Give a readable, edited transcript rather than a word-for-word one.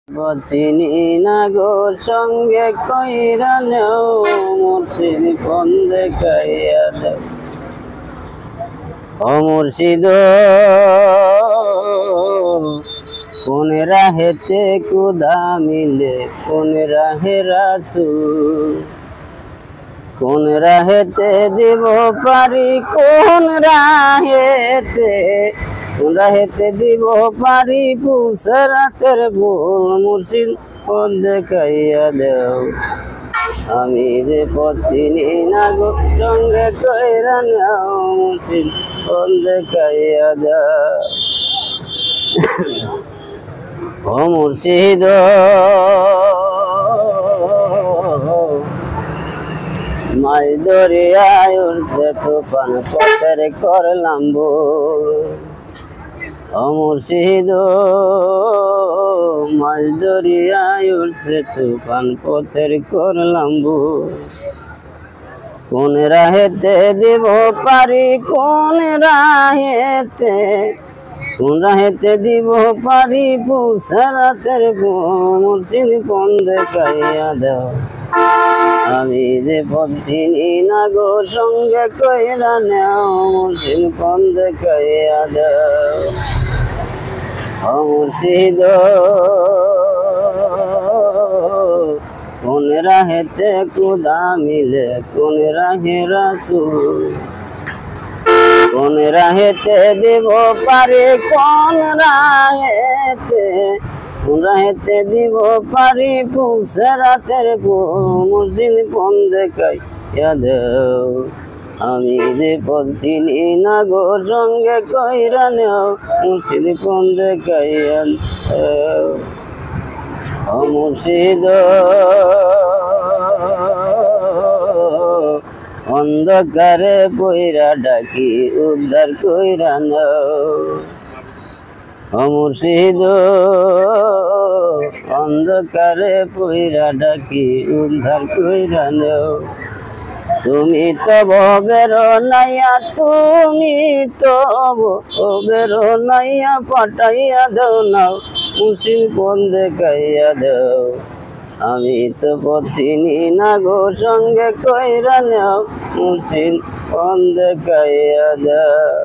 চিনি না গো সঙ্গে কইরা নেও মুর্শিদ কোন দেখাইয়া দেও ও মুর্শিদ কোন রাহেতে কুদা মিলে কোন রাহে রাসূল কোন রাহেতে দিব পারি কোন রাহেতে দিব পারি পুসরাতের ভুল মুর্শিদ পথ দেখাইয়া দেও আমি যে পথ চিনি না গো সঙ্গে কইরা নাও মুর্শিদ পথ দেখাইয়া দেও ও মুর্শিদ মাই দরিয়ায় উঠছে তুফান পথের করলাম ভুল ও মুর্শিদ মাই দরিয়ায় উঠছে তুফান পথের করলাম ভুল কোন রাহেতে দিব পারি কোন রাহেতে দিব পারি পুসরাতের মুর্শিদ কোন দেখাইয়া দেও আমি যে পথ চিনি না গো সঙ্গে কইরা নেও মুর্শিদ কোন দেখাইয়া দেও ও মুর্শিদ কোন রাহেতে কুদা মিলে কোন রাহে রাসূল কোন রাহেতে দিব পারি কোন রাহেতে দিব পারি পুসরাতের মুর্শিদ কোন দেখাইয়া দেও আমি যে পথ চিনি না গো সঙ্গে কইরা নেও মুর্শিদ কোন দেখাইয়া দেও ও মুর্শিদ অন্ধকারে পইরা ডাকি উদ্ধার কইরা নাও ও মুর্শিদ অন্ধকারে পইরা ডাকি উদ্ধার কইরা নাও তুমি তো বেরো নাইয়া পাঠাইয়া দাও নাও মুর্শিদ কোন দেখাইয়া দাও আমি তো পথ চিনি না গো সঙ্গে কইরা নেও মুর্শিদ কোন দেখাইয়া দাও।